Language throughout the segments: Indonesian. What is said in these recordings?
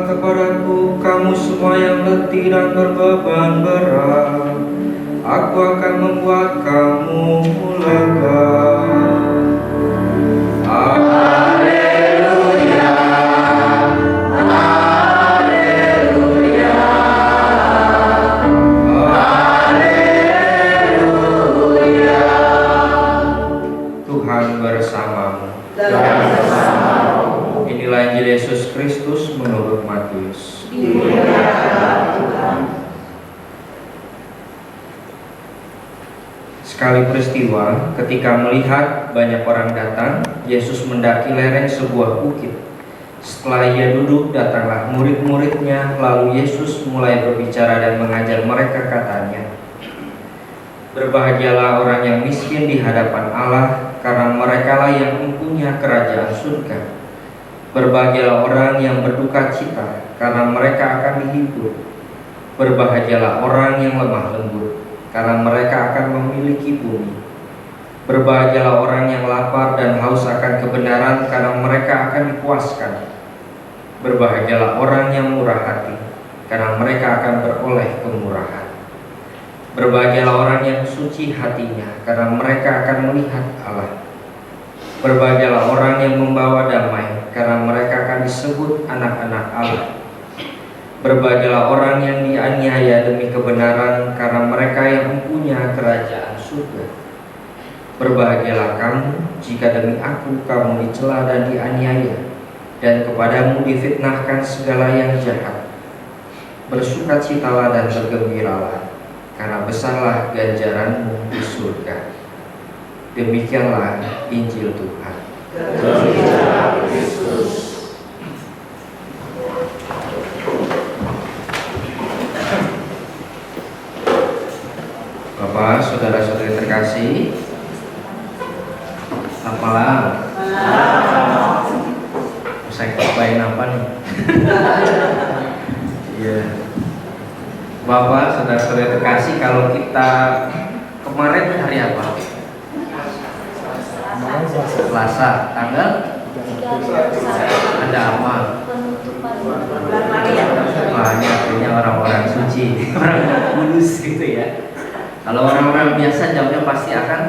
kepadaku, kamu semua yang letih dan berbeban berat. Aku akan membuat kamu lega. Haleluya, haleluya, haleluya. Tuhan bersamamu. Inilah Injil Yesus Kristus menurut Matius. Sekali peristiwa, ketika melihat banyak orang datang, Yesus mendaki lereng sebuah bukit. Setelah ia duduk, datanglah murid-muridnya, lalu Yesus mulai berbicara dan mengajar mereka, katanya, berbahagialah orang yang miskin di hadapan Allah, karena merekalah yang mempunyai kerajaan surga. Berbahagialah orang yang berduka cita, karena mereka akan dihibur. Berbahagialah orang yang lemah lembut, karena mereka akan memiliki bumi. Berbahagialah orang yang lapar dan haus akan kebenaran, karena mereka akan dipuaskan. Berbahagialah orang yang murah hati, karena mereka akan beroleh kemurahan. Berbahagialah orang yang suci hatinya, karena mereka akan melihat Allah. Berbahagialah orang yang membawa damai, karena mereka akan disebut anak-anak Allah. Berbahagialah orang yang dianiaya demi kebenaran, karena mereka yang mempunyai kerajaan surga. Berbahagialah kamu jika demi aku kamu dicela dan dianiaya, dan kepadamu difitnahkan segala yang jahat. Bersukacitalah dan bergembiralah, karena besarlah ganjaranmu di surga. Demikianlah Injil Tuhan. Terpujilah Kristus. Bapak, saudara-saudari terkasih, selamat malam. Saya kebain apa nih? Iya. Bapak, saudara-saudari terkasih, kalau kita kemarin hari apa? Selasa, tanggal? Ada apa? Banyak orang-orang suci, orang kudus gitu ya. Kalau orang-orang biasa jawabnya pasti akan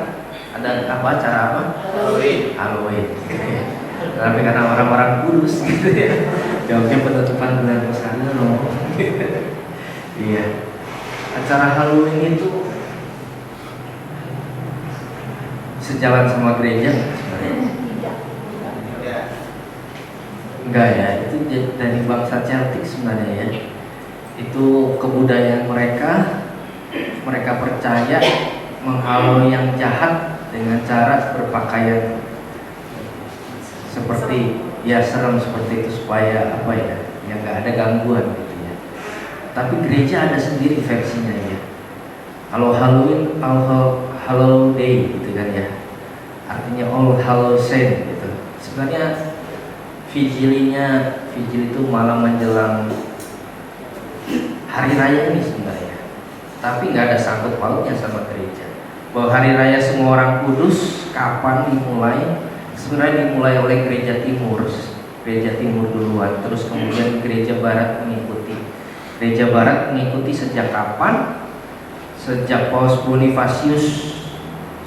ada apa, acara apa? Halloween. Tapi karena orang-orang kudus gitu ya, jawabnya penutupan bulan puasa loh. Iya. Acara Halloween itu sejalan sama gereja sebenarnya? Enggak ya, itu dari bangsa Celtic sebenarnya ya. Itu kebudayaan mereka percaya menghalau yang jahat dengan cara berpakaian seperti ya serem seperti itu supaya apa ya, yang nggak ada gangguan gitu ya. Tapi gereja ada sendiri versinya ya. Kalau Halloween, Hallow Day gitu kan ya, artinya All Hallows Saint gitu. Sebenarnya vigil itu malam menjelang hari raya ini sebenarnya, tapi nggak ada sangkut pautnya sama gereja. Bahwa hari raya semua orang kudus kapan dimulai? Sebenarnya dimulai oleh gereja timur duluan, terus kemudian gereja barat mengikuti. Gereja barat mengikuti sejak kapan? Sejak Paus Bonifasius,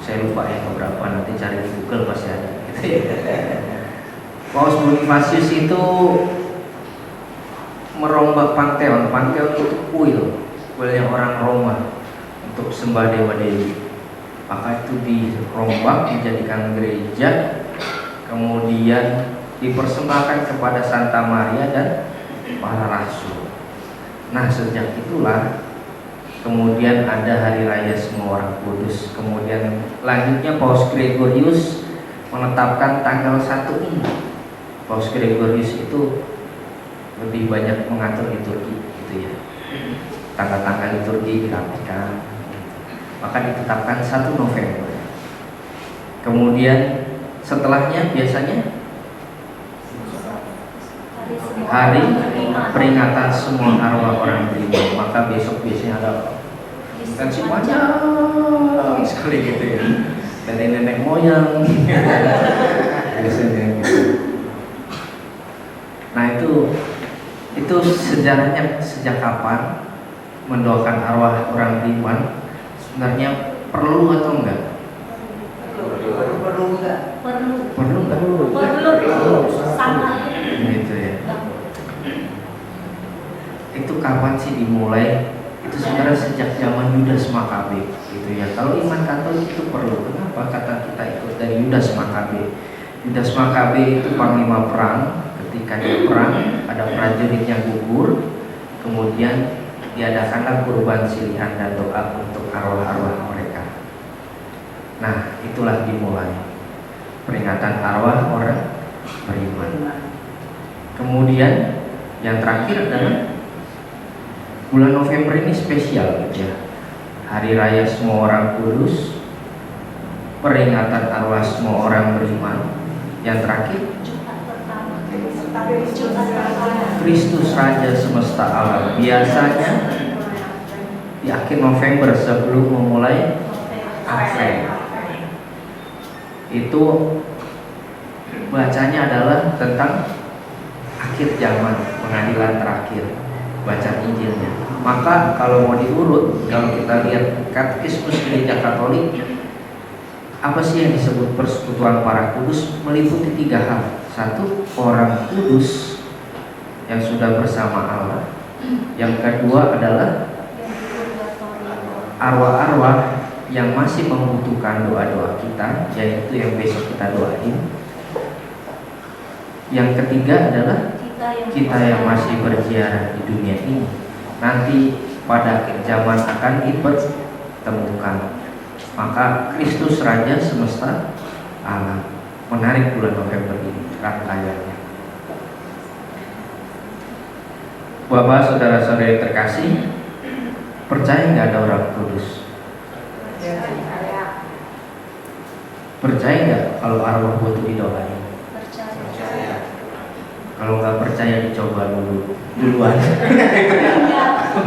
saya lupa ya berapa, nanti cari di Google pasti ada gitu ya. Paus Bonifasius itu merombak Pantheon itu kuilnya orang Roma untuk sembah dewa-dewi. Maka itu dirombak, dijadikan gereja, kemudian dipersembahkan kepada Santa Maria dan para rasul. Nah, sejak itulah kemudian ada hari raya semua orang kudus. Kemudian lanjutnya Paus Gregorius menetapkan tanggal 1 ini. Paus Gregorius itu lebih banyak mengatur liturgi gitu ya. Tanggal-tanggal liturgi dirapikan. Maka ditetapkan 1 November. Kemudian setelahnya biasanya hari peringatan semua arwah orang beriman. Maka besok biasanya ada intensi panjang sekali gitu ya, dari nenek moyang biasanya gitu. Nah itu Itu sejarahnya sejak kapan mendoakan arwah orang beriman sebenarnya perlu atau enggak? Perlu enggak? Perlu enggak? Perlu. Sangat. Gitu ya. Itu kapan sih dimulai? Itu sebenarnya sejak zaman Yudas Makabe gitu ya. Kalau iman Katolik itu perlu. Kenapa kata kita ikut dari Yudas Makabe? Yudas Makabe itu panglima perang. Ketika dia perang, ada prajurit yang gugur, kemudian diadakanlah kurban silihan dan doa untuk arwah-arwah mereka. Nah, itulah dimulai peringatan arwah orang beriman. Kemudian yang terakhir adalah bulan November ini spesial gitu ya. Hari raya semua orang kudus, peringatan arwah semua orang beriman. Yang terakhir Kristus Raja semesta alam. Biasanya di akhir November sebelum memulai Advent itu bacanya adalah tentang akhir zaman, pengadilan terakhir, baca Injilnya. Maka kalau mau diurut, kalau kita lihat Katekismus Gereja Katolik, apa sih yang disebut persekutuan para kudus? Meliputi 3 hal. 1, orang kudus yang sudah bersama Allah. Yang kedua adalah arwah-arwah yang masih membutuhkan doa-doa kita, yaitu yang besok kita doain. Yang ketiga adalah kita yang masih berziarah di dunia ini, nanti pada akhir zaman akan dipertemukan. Maka Kristus Raja semesta alam. Menarik bulan November ini rangkaiannya. Bapak, saudara-saudara yang terkasih, percaya nggak ada orang kudus? Percaya nggak kalau arwah butuh didoain? Percaya. Kalau nggak percaya dicoba duluan.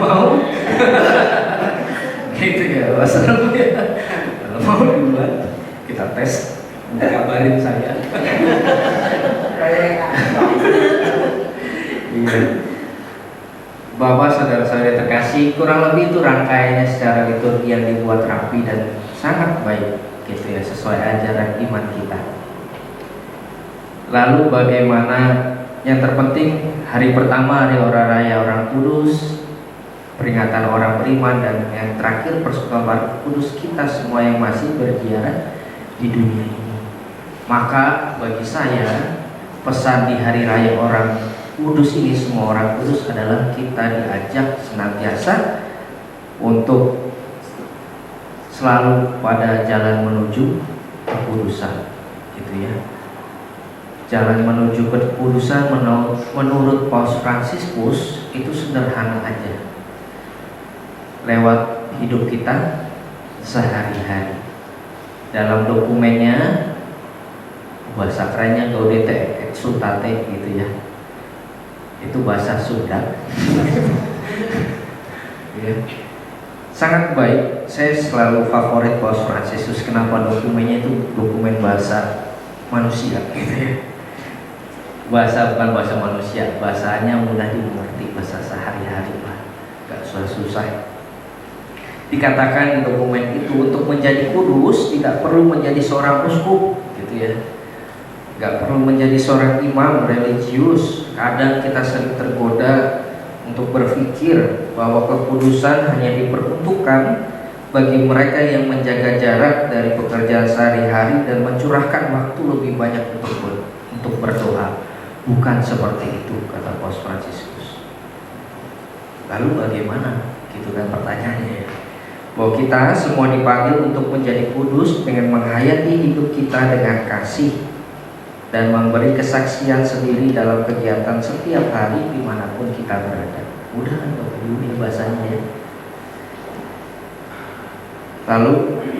Mau? Gitu ya, masalah ya. Kalau mau duluan, kita tes. Kabarin saya. Iya. Bapak, saudara-saudara terkasih, kurang lebih itu rangkaiannya secara liturgi yang dibuat rapi dan sangat baik, gitu ya, sesuai ajaran iman kita. Lalu bagaimana? Yang terpenting hari pertama hari raya orang kudus, peringatan orang beriman, dan yang terakhir persekutuan para kudus kita semua yang masih berziarah di dunia ini. Maka bagi saya pesan di hari raya orang kudus ini, semua orang kudus, adalah kita diajak senantiasa untuk selalu pada jalan menuju kekudusan, gitu ya. Jalan menuju kekudusan menurut Paus Fransiskus itu sederhana aja, lewat hidup kita sehari-hari. Dalam dokumennya, bahasa kerennya Gaudete et Exsultate gitu ya. Itu bahasa Sunda. Ya. Sangat baik. Saya selalu favorit Paus Fransiskus. Kenapa? Dokumennya itu dokumen bahasa manusia gitu ya. Bahasa bukan bahasa manusia, bahasanya mudah dimengerti, bahasa sehari-hari lah, gak susah-susah. Dikatakan di dokumen itu untuk menjadi kudus tidak perlu menjadi seorang uskup, gitu ya. Gak perlu menjadi seorang imam religius. Kadang kita sering tergoda untuk berpikir bahwa kekudusan hanya diperuntukkan bagi mereka yang menjaga jarak dari pekerjaan sehari-hari dan mencurahkan waktu lebih banyak untuk berdoa. Bukan seperti itu, kata Paus Fransiskus. Lalu bagaimana? Gitu kan pertanyaannya ya. Bahwa kita semua dipanggil untuk menjadi kudus dengan menghayati hidup kita dengan kasih dan memberi kesaksian sendiri dalam kegiatan setiap hari dimanapun kita berada. Udah kan Bapak Ibu ini bahasanya ya. Lalu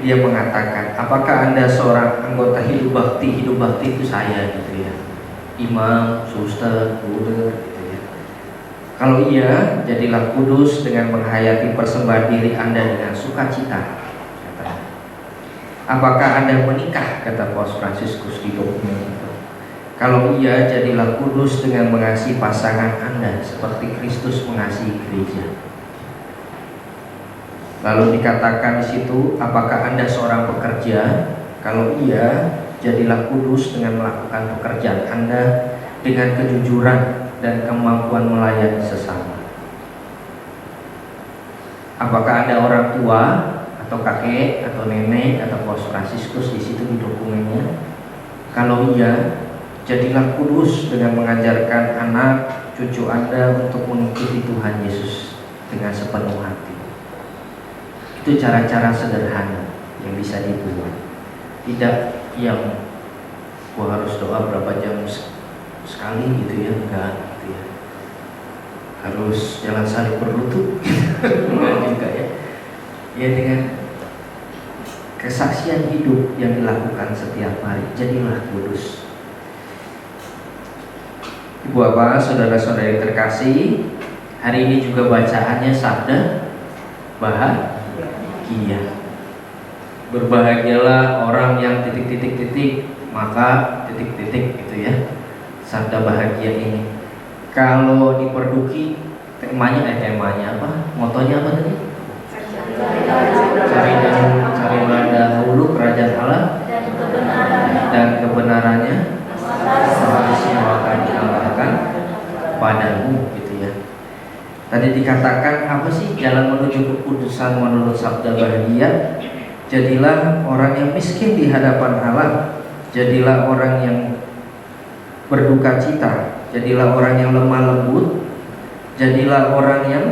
dia mengatakan, apakah Anda seorang anggota hidup bakti? Hidup bakti itu saya gitu ya, imam, suster, bruder gitu ya. Kalau iya, jadilah kudus dengan menghayati persembahan diri Anda dengan sukacita. Apakah Anda menikah? Kata Paus Fransiskus di dokumen itu. Kalau iya, jadilah kudus dengan mengasihi pasangan Anda seperti Kristus mengasihi gereja. Lalu dikatakan di situ, apakah Anda seorang pekerja? Kalau iya, jadilah kudus dengan melakukan pekerjaan Anda dengan kejujuran dan kemampuan melayani sesama. Apakah Anda orang tua atau kakek atau nenek atau Paus Fransiskus di situ di dokumennya? Kalau iya, jadilah kudus dengan mengajarkan anak cucu Anda untuk mengikuti Tuhan Yesus dengan sepenuh hati. Itu cara-cara sederhana yang bisa dibuat. Tidak yang gua harus doa berapa jam sekali gitu ya, enggak gitu ya. Harus jalan salib berlutut enggak juga ya. Ya dengan kesaksian hidup yang dilakukan setiap hari, jadilah kudus. Ibu bapak, saudara-saudari terkasih, hari ini juga bacaannya sabda bahagia. Berbahagialah orang yang titik-titik-titik, maka titik-titik gitu ya. Sabda bahagia ini. Kalau diperduki temanya apa? Motonya apa tadi? Carilah dahulu kerajaan Allah dan kebenarannya, seharusnya akan diambahkan padamu gitu ya. Tadi dikatakan apa sih jalan menuju kekudusan menurut sabda bahagia? Jadilah orang yang miskin di hadapan Allah, jadilah orang yang berduka cita, jadilah orang yang lemah lembut, jadilah orang yang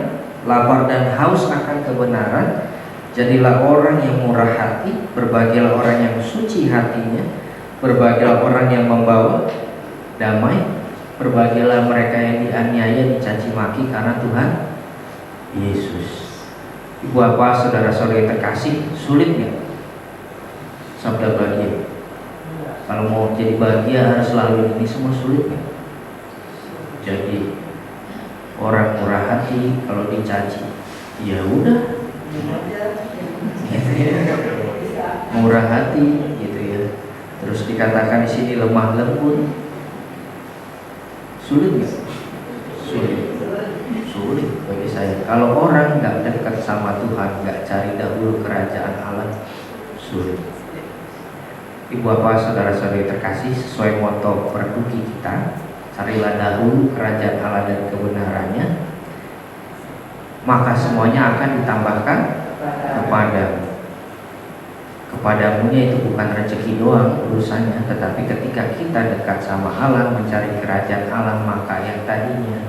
lapar dan haus akan kebenaran, jadilah orang yang murah hati, berbahagialah orang yang suci hatinya, berbahagialah orang yang membawa damai, berbahagialah mereka yang dianiaya, dicaci maki karena Tuhan Yesus. Ibu bapak, saudara-saudari terkasih, sulit nggak sabda bahagia? Kalau mau jadi bahagia harus selalu ini semua, sulit nggak? Jadi orang murah hati, kalau dicaci ya udah gitu ya. Murah hati gitu ya. Terus dikatakan di sini lemah lembut, sulit nggak? Sulit bagi saya. Kalau orang nggak dekat sama Tuhan, nggak cari dahulu kerajaan Allah, sulit. Ibu bapak, saudara-saudari terkasih, sesuai moto perduki kita, carilah dahulu kerajaan Allah dan kebenarannya, maka semuanya akan ditambahkan kepadamu. Kepadamunya itu bukan rezeki doang urusannya, tetapi ketika kita dekat sama Allah, mencari kerajaan Allah, maka yang tadinya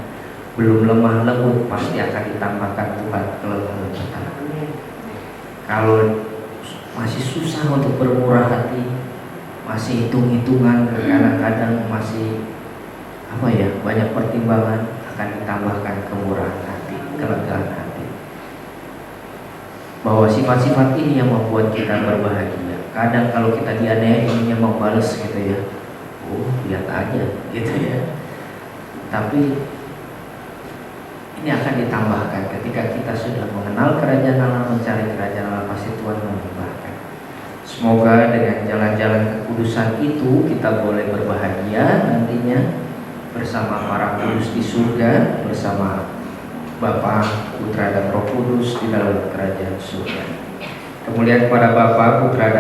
belum lemah lembut pasti akan ditambahkan Tuhan kelemah lembutan. Kalau masih susah untuk bermurah hati, masih hitung-hitungan, kadang-kadang masih banyak pertimbangan, akan ditambahkan kemurahan hati, kelegaan hati. Bahwa sifat-sifat ini yang membuat kita berbahagia. Kadang kalau kita dianiaya inginnya mau balas gitu ya, lihat aja gitu ya. Tapi ini akan ditambahkan ketika kita sudah mengenal kerajaan Allah, mencari kerajaan Allah, pasti Tuhan menambahkan. Semoga dengan jalan-jalan kekudusan itu kita boleh berbahagia nantinya bersama para kudus di surga, bersama Bapa, Putra dan Roh Kudus di dalam kerajaan surga. Kemuliaan kepada Bapa, Putra